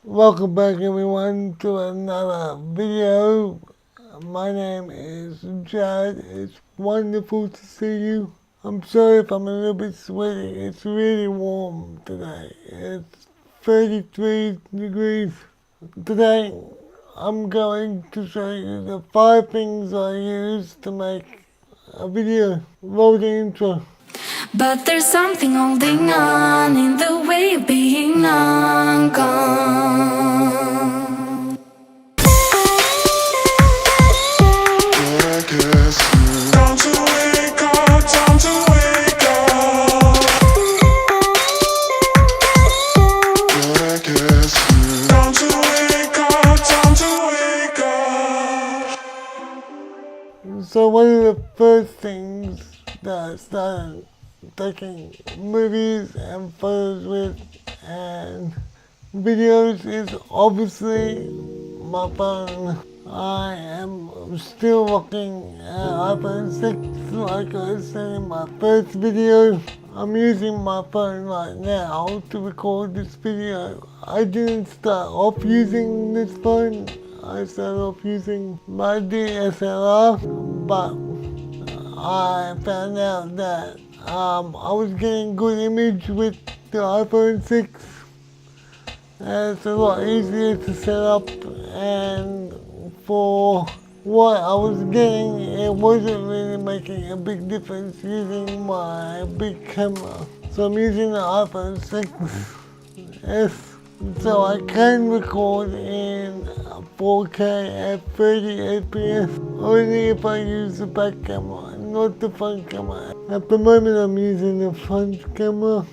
Welcome back everyone to another video. My name is Jarrod. It's wonderful to see you. I'm sorry if I'm a little bit sweaty. It's really warm today. It's 33 degrees. Today I'm going to show you the 5 things I use to make a video. Roll the intro. But there's something holding on in the way of being long gone. Time to wake up, time to wake up. Time to wake up, time to wake up. So one of the first things that I started taking movies and photos with and videos is obviously my phone. I am still rocking an iPhone 6 like I said in my first video. I'm using my phone right now to record this video. I didn't start off using this phone. I started off using my DSLR, but I found out that I was getting good image with the iPhone 6. And it's a lot easier to set up, and for what I was getting, it wasn't really making a big difference using my big camera. So I'm using the iPhone 6s, so I can record in 4K at 30 FPS only if I use the back camera, not the front camera. At the moment I'm using the front camera.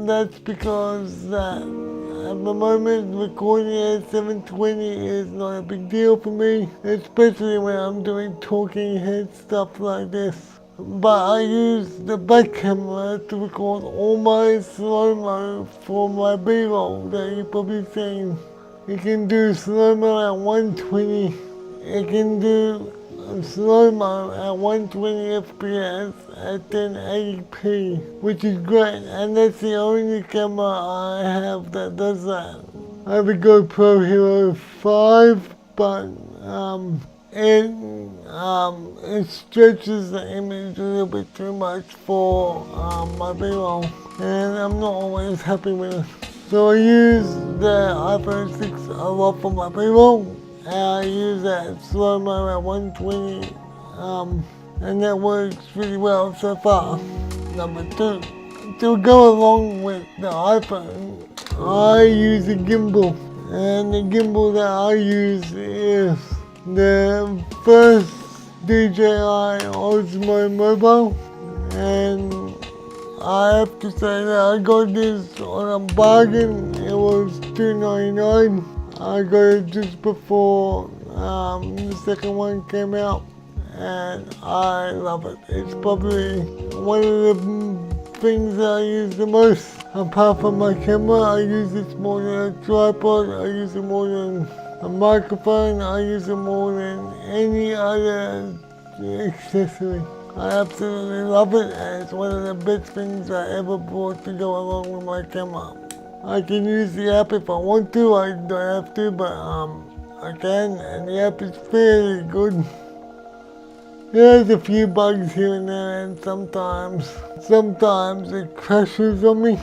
That's because that at the moment recording at 720 is not a big deal for me, especially when I'm doing talking head stuff like this. But I use the back camera to record all my slow-mo for my B-roll that you've probably seen. It can do slow-mo at 120. It can do slow-mo at 120 FPS at 1080p, which is great, and that's the only camera I have that does that. I have a GoPro Hero 5, but it stretches the image a little bit too much for my B-roll, and I'm not always happy with it. So I use the iPhone 6 a lot for my B-roll, and I use that slow-mo at 120, and that works really well so far. Number 2, to go along with the iPhone, I use a gimbal, and the gimbal that I use is the first DJI Osmo Mobile, and I have to say that I got this on a bargain. It was $2.99. I got it just before the second one came out, and I love it. It's probably one of the things that I use the most. Apart from my camera, I use this more than a tripod, I use it more than a microphone, I use it more than any other accessory. I absolutely love it, and it's one of the best things I ever bought to go along with my camera. I can use the app if I want to. I don't have to, but I can, and the app is fairly good. There's a few bugs here and there, and sometimes it crashes on me,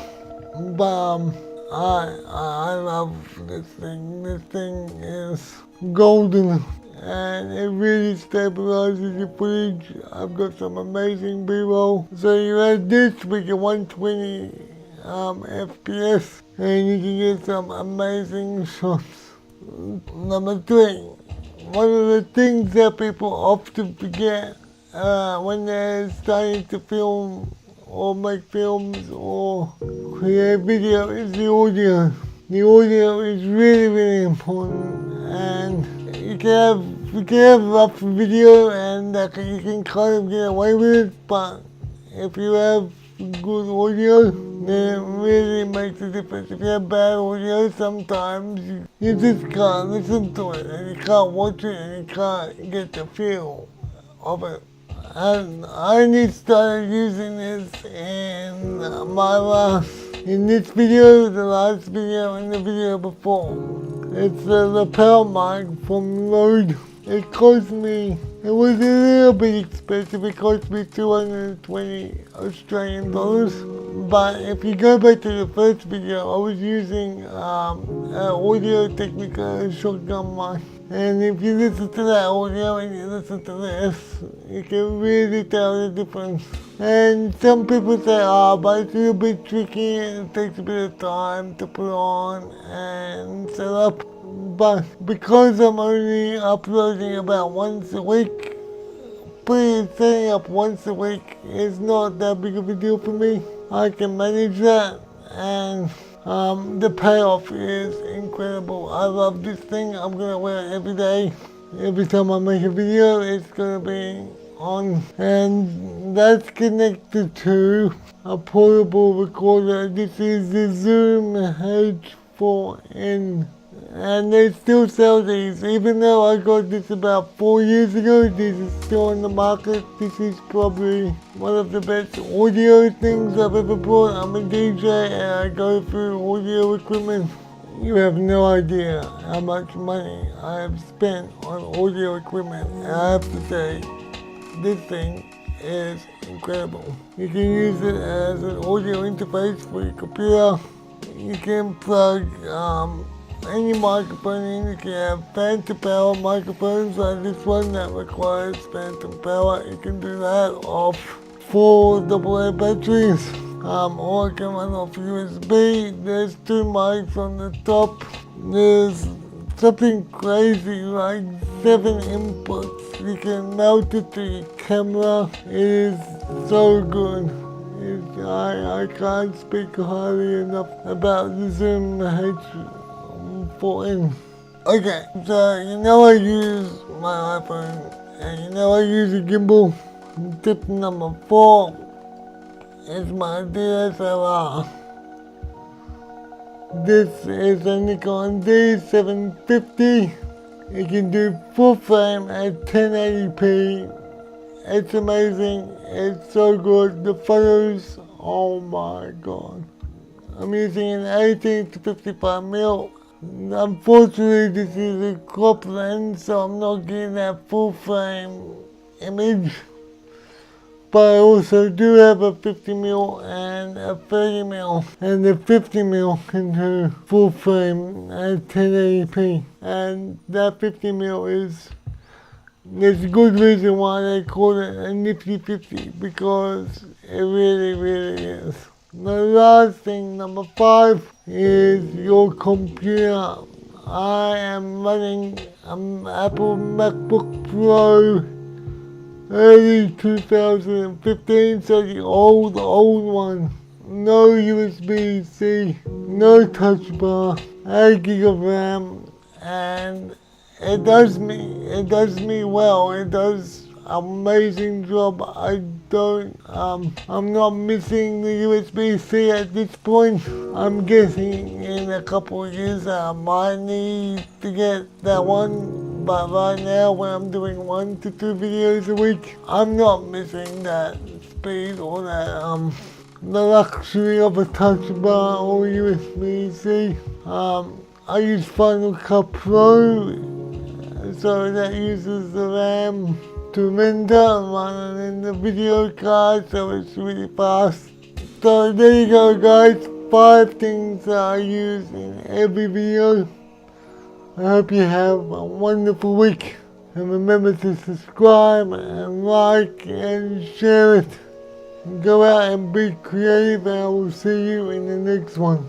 but I love this thing. This thing is golden, and it really stabilizes your footage. I've got some amazing B-roll. So you add this with your 120 FPS, and you can get some amazing shots. Number 3, one of the things that people often forget when they're starting to film or make films or create video is the audio. The audio is really, really important, and you can have rough video and you can kind of get away with it, but if you have good audio, then it really makes a difference. If you have bad audio, sometimes you just can't listen to it, and you can't watch it, and you can't get the feel of it. And I only started using this in my last In this video, the last video, and the video before, it's the lapel mic from Rode. It cost me, it was a little bit expensive, it cost me 220 Australian dollars. But if you go back to the first video, I was using an Audio-Technica shotgun mic. And if you listen to that audio and you listen to this, you can really tell the difference. And some people say, but it's a little bit tricky and it takes a bit of time to put on and set up. But because I'm only uploading about once a week, setting up once a week is not that big of a deal for me. I can manage that, and the payoff is incredible. I love this thing. I'm gonna wear it every day. Every time I make a video, it's gonna be on, and that's connected to a portable recorder. This is the Zoom H4n. And they still sell these, even though I got this about 4 years ago. This is still on the market. This is probably one of the best audio things I've ever bought. I'm a DJ and I go through audio equipment. You have no idea how much money I have spent on audio equipment. And I have to say, this thing is incredible. You can use it as an audio interface for your computer. You can plug any microphone in. You can have phantom power microphones like this one that requires phantom power. You can do that off 4 AA batteries, or it can run off USB. There's 2 mics on the top. There's something crazy like 7 inputs. You can mount it to your camera. It is so good. I can't speak highly enough about the Zoom H4n. Okay, so you know I use my iPhone and you know I use a gimbal. Tip number 4 is my DSLR. This is a Nikon D750. It can do full frame at 1080p. It's amazing. It's so good. The photos, oh my god. I'm using an 18 to 55mm. Unfortunately, this is a crop lens, so I'm not getting that full frame image. But I also do have a 50mm and a 30mm, and the 50mm can do full frame at 1080p. And that 50mm is, there's a good reason why they call it a nifty 50, because it really, really is. The last thing, number 5, is your computer. I am running an Apple MacBook Pro early 2015, so the old one. No USB-C, no touch bar, 8 gig of RAM, and it does me well. It does an amazing job. I'm not missing the USB-C at this point. I'm guessing in a couple of years I might need to get that one, but right now when I'm doing 1 to 2 videos a week, I'm not missing that speed or that the luxury of a touch bar or USB-C. I use Final Cut Pro, so that uses the RAM to render rather than the video card, so it's really fast. So there you go guys, 5 things that I use in every video. I hope you have a wonderful week, and remember to subscribe and like and share it. Go out and be creative, and I will see you in the next one.